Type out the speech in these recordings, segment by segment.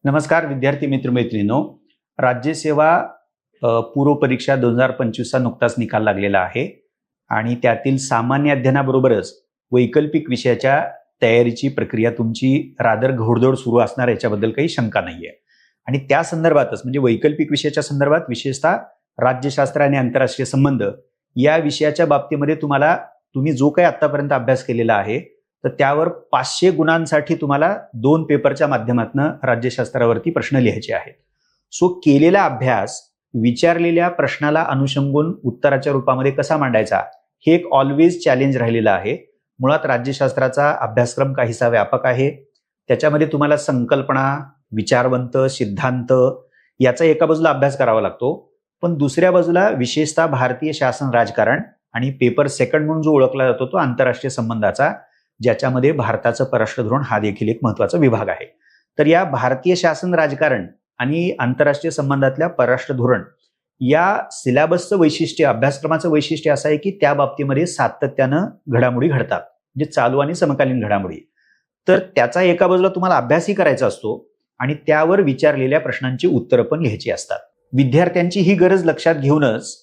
नमस्कार विद्यार्थी मित्रमैत्रिणींनो, राज्यसेवा पूर्व परीक्षा 2025चा नुकताच निकाल लागलेला आहे आणि त्यातील सामान्य अध्ययनाबरोबरच वैकल्पिक विषयाच्या तयारीची प्रक्रिया तुमची रादर घोडदौड सुरू असणार याच्याबद्दल काही शंका नाहीये. आणि त्या संदर्भातच म्हणजे वैकल्पिक विषयाच्या संदर्भात विशेषतः राज्यशास्त्र आणि आंतरराष्ट्रीय संबंध या विषयाच्या बाबतीमध्ये तुम्ही जो काही आतापर्यंत अभ्यास केलेला आहे तर त्यावर 500 गुणांसाठी तुम्हाला 2 पेपरच्या माध्यमातून राज्यशास्त्रावरती प्रश्न लिहायचे आहेत. सो केलेला अभ्यास विचारलेल्या प्रश्नाला अनुषंगून उत्तराच्या रूपामध्ये कसा मांडायचा हे एक ऑलवेज चॅलेंज राहिलेलं आहे. मुळात राज्यशास्त्राचा अभ्यासक्रम काहीसा व्यापक आहे. त्याच्यामध्ये तुम्हाला संकल्पना, विचारवंत, सिद्धांत याचा एका बाजूला अभ्यास करावा लागतो, पण दुसऱ्या बाजूला विशेषतः भारतीय शासन राजकारण आणि पेपर सेकंड म्हणून जो ओळखला जातो तो आंतरराष्ट्रीय संबंधाचा, ज्याच्यामध्ये भारताचं परराष्ट्र धोरण हा देखील एक महत्वाचा विभाग आहे. तर या भारतीय शासन राजकारण आणि आंतरराष्ट्रीय संबंधातल्या परराष्ट्र धोरण या सिलेबसचं वैशिष्ट्य, अभ्यासक्रमाचं वैशिष्ट्य असं आहे की त्या बाबतीमध्ये सातत्यानं घडामोडी घडतात, म्हणजे चालू आणि समकालीन घडामोडी. तर त्याचा एका बाजूला तुम्हाला अभ्यासही करायचा असतो आणि त्यावर विचारलेल्या प्रश्नांची उत्तरं पण लिहायची असतात. विद्यार्थ्यांची ही गरज लक्षात घेऊनच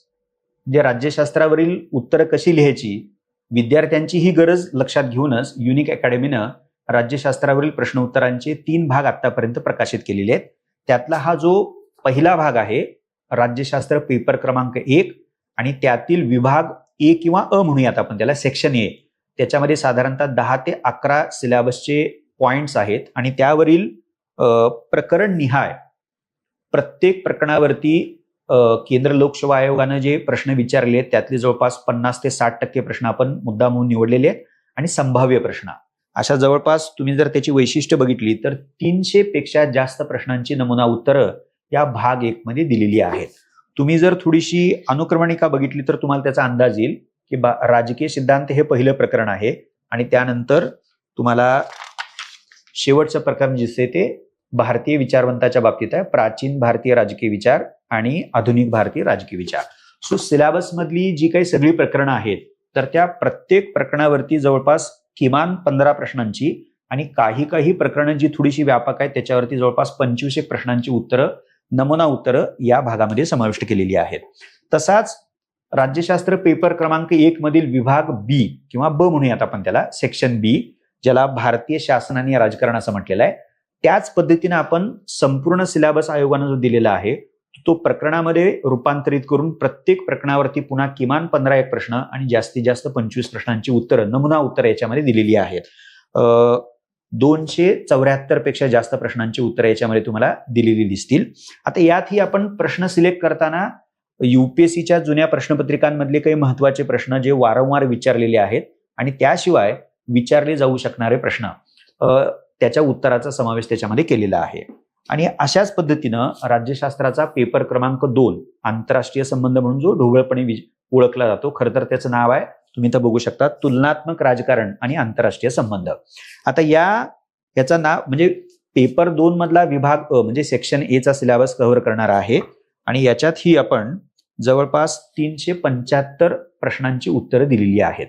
म्हणजे राज्यशास्त्रावरील उत्तरं कशी लिहायची, विद्यार्थ्यांची ही गरज लक्षात घेऊनच युनिक अकॅडमीनं राज्यशास्त्रावरील प्रश्न उत्तरांचे 3 भाग आतापर्यंत प्रकाशित केलेले आहेत. त्यातला हा जो पहिला भाग आहे राज्यशास्त्र पेपर क्रमांक 1 आणि त्यातील विभाग ए किंवा अ म्हणूयात आपण त्याला, सेक्शन ए, त्याच्यामध्ये साधारणतः 10 ते 11 सिलेबसचे पॉइंट्स आहेत आणि त्यावरील प्रकरण निहाय प्रत्येक प्रकरणावरती केंद्र लोकसेवा आयोगानं जे प्रश्न विचारले आहेत त्यातले जवळपास 50 ते 60% प्रश्न आपण मुद्दा म्हणून निवडलेले आहेत आणि संभाव्य प्रश्न अशा जवळपास तुम्ही जर त्याची वैशिष्ट्य बघितली तर 300 पेक्षा जास्त प्रश्नांची नमुना उत्तरं या भाग 1 मध्ये दिलेली आहेत. तुम्ही जर थोडीशी अनुक्रमणिका बघितली तर तुम्हाला त्याचा अंदाज येईल की राजकीय सिद्धांत हे पहिलं प्रकरण आहे आणि त्यानंतर तुम्हाला शेवटचं प्रकरण दिसते ते भारतीय विचारवंताच्या बाबतीत आहे, प्राचीन भारतीय राजकीय विचार आणि आधुनिक भारतीय राजकीय विचार. सो सिलेबस मधली जी काही सगळी प्रकरणं आहेत तर त्या प्रत्येक प्रकरणावरती जवळपास किमान 15 प्रश्नांची आणि काही प्रकरणं जी थोडीशी व्यापक आहेत त्याच्यावरती जवळपास 25 प्रश्नांची उत्तरं, नमुना उत्तरं या भागामध्ये समाविष्ट केलेली आहेत. तसाच राज्यशास्त्र पेपर क्रमांक 1 मधील विभाग बी किंवा ब म्हणूयात आपण त्याला, सेक्शन बी, ज्याला भारतीय शासन आणि राजकारण असं म्हटलेलं आहे, त्याच पद्धतीने आपण संपूर्ण सिलेबस आयोगानं जो दिलेला आहे तो प्रकरणामध्ये रूपांतरित करून प्रत्येक प्रकरणावरती पुन्हा किमान 15 प्रश्न आणि जास्तीत जास्त 25 प्रश्नांची उत्तरं, नमुना उत्तरं याच्यामध्ये दिलेली आहेत. 274 पेक्षा जास्त प्रश्नांची उत्तरं याच्यामध्ये तुम्हाला दिलेली दिसतील. आता यातही आपण प्रश्न सिलेक्ट करताना युपीएससीच्या जुन्या प्रश्नपत्रिकांमधले काही महत्वाचे प्रश्न जे वारंवार विचारलेले आहेत आणि त्याशिवाय विचारले जाऊ शकणारे प्रश्न त्याच्या उत्तराचा समावेश त्याच्यामध्ये केलेला आहे. आणि अशाच पद्धतीनं राज्यशास्त्राचा पेपर क्रमांक 2 आंतरराष्ट्रीय संबंध म्हणून जो ढोबळपणे ओळखला जातो, खरं तर त्याचं नाव आहे, तुम्ही इथं बघू शकता, तुलनात्मक राजकारण आणि आंतरराष्ट्रीय संबंध. आता याचं नाव म्हणजे पेपर 2 मधला विभाग म्हणजे सेक्शन ए चा सिलेबस कव्हर करणार आहे आणि याच्यात ही आपण जवळपास 375 प्रश्नांची उत्तरं दिलेली आहेत.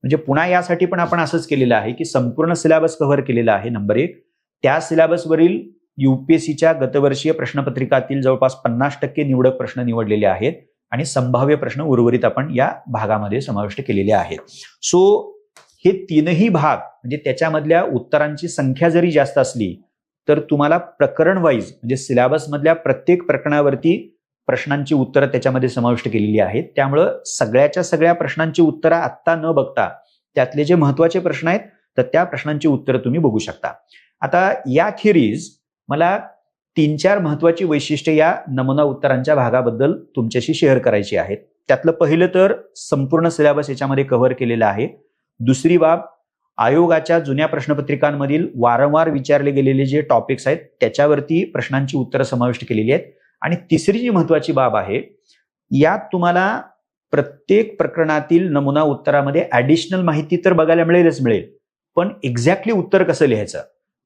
म्हणजे पुन्हा यासाठी पण आपण असंच केलेलं आहे की संपूर्ण सिलेबस कव्हर केलेला आहे नंबर 1. त्या सिलेबसवरील युपीएससीच्या गतवर्षीय प्रश्नपत्रिकातील जवळपास 50% निवडक प्रश्न निवडलेले आहेत आणि संभाव्य प्रश्न उर्वरित आपण या भागामध्ये समाविष्ट केलेले आहेत. सो हे 3ही भाग म्हणजे त्याच्यामधल्या उत्तरांची संख्या जरी जास्त असली तर तुम्हाला प्रकरण वाईज म्हणजे सिलेबस मधल्या प्रत्येक प्रकरणावरती प्रश्नांची उत्तरं त्याच्यामध्ये समाविष्ट केलेली आहेत. त्यामुळं सगळ्या प्रश्नांची उत्तरं आत्ता न बघता त्यातले जे महत्वाचे प्रश्न आहेत तर त्या प्रश्नांची उत्तरं तुम्ही बघू शकता. आता याखेरीज मला 3-4 महत्वाची वैशिष्ट्ये या नमुना उत्तरांच्या भागाबद्दल तुमच्याशी शेअर करायची आहेत. त्यातलं पहिलं तर संपूर्ण सिलेबस याच्यामध्ये कव्हर केलेला आहे. दुसरी बाब, आयोगाच्या जुन्या प्रश्नपत्रिकांमधील वारंवार विचारले गेलेले जे टॉपिक्स आहेत त्याच्यावरती प्रश्नांची उत्तरं समाविष्ट केलेली आहेत. आणि तिसरी जी महत्वाची बाब आहे, यात तुम्हाला प्रत्येक प्रकरणातील नमुना उत्तरामध्ये ऍडिशनल माहिती तर बघायला मिळेल, पण एक्झॅक्टली उत्तर कसं लिहायचं,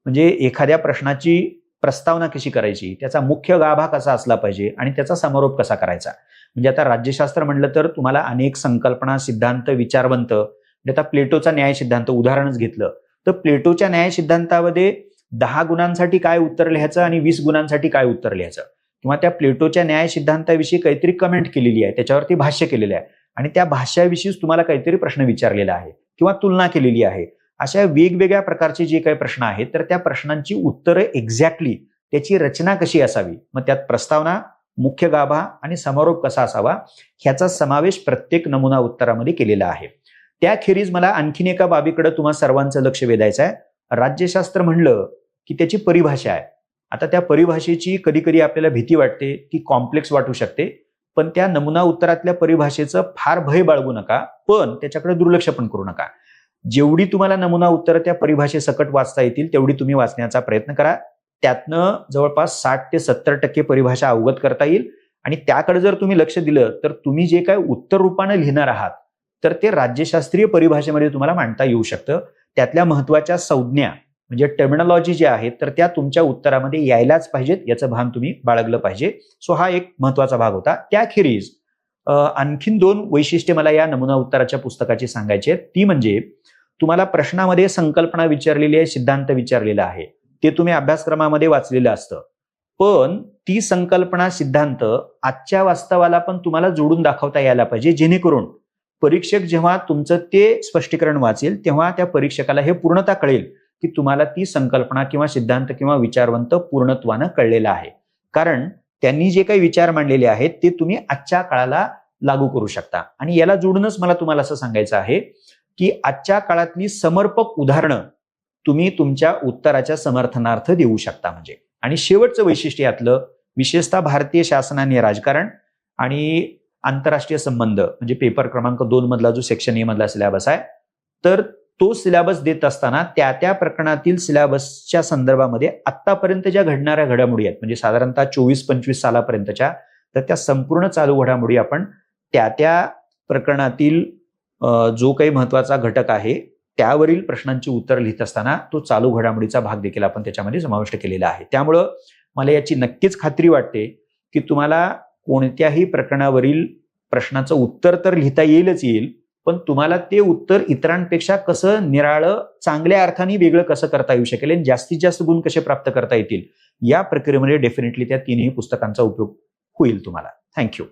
म्हणजे एखाद्या प्रश्नाची प्रस्तावना कशी करायची, त्याचा मुख्य गाभा कसा असला पाहिजे आणि त्याचा समारोप कसा करायचा. म्हणजे आता राज्यशास्त्र म्हणलं तर तुम्हाला अनेक संकल्पना, सिद्धांत, विचारवंत, म्हणजे आता प्लेटोचा न्याय सिद्धांत उदाहरणच घेतलं तर प्लेटोच्या न्याय सिद्धांतामध्ये 10 गुणांसाठी काय उत्तर लिहायचं आणि 20 गुणांसाठी काय उत्तर लिहायचं, किंवा त्या प्लेटोच्या न्याय सिद्धांताविषयी काहीतरी कमेंट केलेली आहे, त्याच्यावरती भाष्य केलेलं आहे आणि त्या भाष्याविषयीच तुम्हाला काहीतरी प्रश्न विचारलेला आहे किंवा तुलना केलेली आहे. अशा वेगवेगळ्या प्रकारचे जे काही प्रश्न आहेत तर त्या प्रश्नांची उत्तरं एक्झॅक्टली त्याची रचना कशी असावी, मग त्यात प्रस्तावना, मुख्य गाभा आणि समारोप कसा असावा ह्याचा समावेश प्रत्येक नमुना उत्तरामध्ये केलेला आहे. त्याखेरीज मला आणखीन एका बाबीकडे तुम्हा सर्वांचं लक्ष वेधायचं आहे. राज्यशास्त्र म्हणलं की त्याची परिभाषा आहे. आता त्या परिभाषेची कधी कधी आपल्याला भीती वाटते, ती कॉम्प्लेक्स वाटू शकते, पण त्या नमुना उत्तरातल्या परिभाषेचं फार भय बाळगू नका, पण त्याच्याकडे दुर्लक्ष पण करू नका. जेवढी तुम्हाला नमुना उत्तर त्या परिभाषेसकट वाचता येतील तेवढी तुम्ही वाचण्याचा प्रयत्न करा. त्यातनं जवळपास 60 ते 70% परिभाषा अवगत करता येईल आणि त्याकडे जर तुम्ही लक्ष दिलं तर तुम्ही जे काय उत्तर रूपाने लिहिणार आहात तर ते राज्यशास्त्रीय परिभाषेमध्ये तुम्हाला मांडता येऊ शकतं. त्यातल्या महत्वाच्या संज्ञा म्हणजे टर्मिनॉलॉजी जे आहेत तर त्या तुमच्या उत्तरामध्ये यायलाच पाहिजेत, याचं भान तुम्ही बाळगलं पाहिजे. सो हा एक महत्वाचा भाग होता. त्याखेरीज आणखीन 2 वैशिष्ट्ये मला या नमुना उत्तराच्या पुस्तकाची सांगायची आहेत. ती म्हणजे तुम्हाला प्रश्नामध्ये संकल्पना विचारलेली आहे, सिद्धांत विचारलेला आहे, ते तुम्ही अभ्यासक्रमामध्ये वाचलेलं असतं, पण ती संकल्पना सिद्धांत आजच्या वास्तवाला पण तुम्हाला जोडून दाखवता यायला पाहिजे, जेणेकरून परीक्षक जेव्हा तुमचं ते स्पष्टीकरण वाचेल तेव्हा त्या परीक्षकाला हे पूर्णतः कळेल की तुम्हाला ती संकल्पना किंवा सिद्धांत किंवा विचारवंत पूर्णत्वानं कळलेला आहे. कारण त्यांनी जे काही विचार मांडलेले आहेत ते तुम्ही आजच्या काळाला लागू करू शकता. आणि याला जोडूनच मला तुम्हाला असं सांगायचं आहे की आजच्या काळातली समर्पक उदाहरणं तुम्ही तुमच्या उत्तराच्या समर्थनार्थ देऊ शकता म्हणजे. आणि शेवटचं वैशिष्ट्य यातलं विशेषतः भारतीय शासनाने राजकारण आणि आंतरराष्ट्रीय संबंध म्हणजे पेपर क्रमांक 2 मधला जो सेक्शन ए मधला सिलेबस आहे तर तो सिलेबस देत असताना त्या त्या प्रकरणातील सिलेबसच्या संदर्भामध्ये आतापर्यंत ज्या घडणाऱ्या घडामोडी आहेत म्हणजे साधारणतः 24-25 सालापर्यंतच्या, तर त्या संपूर्ण चालू घडामोडी आपण त्या त्या प्रकरणातील जो काही महत्वाचा घटक आहे त्यावरील प्रश्नांची उत्तर लिहित असताना तो चालू घडामोडीचा भाग देखील आपण त्याच्यामध्ये समाविष्ट केलेला आहे. त्यामुळं मला याची नक्कीच खात्री वाटते की तुम्हाला कोणत्याही प्रकरणावरील प्रश्नाचं उत्तर तर लिहिता येईल, पण तुम्हाला ते उत्तर इतरांपेक्षा कसं निराळं चांगल्या अर्थाने वेगळं कसं करता येऊ शकेल आणि जास्तीत जास्त गुण कसे प्राप्त करता येतील या प्रक्रियेमध्ये डेफिनेटली त्या 3ही पुस्तकांचा उपयोग होईल तुम्हाला. थँक्यू.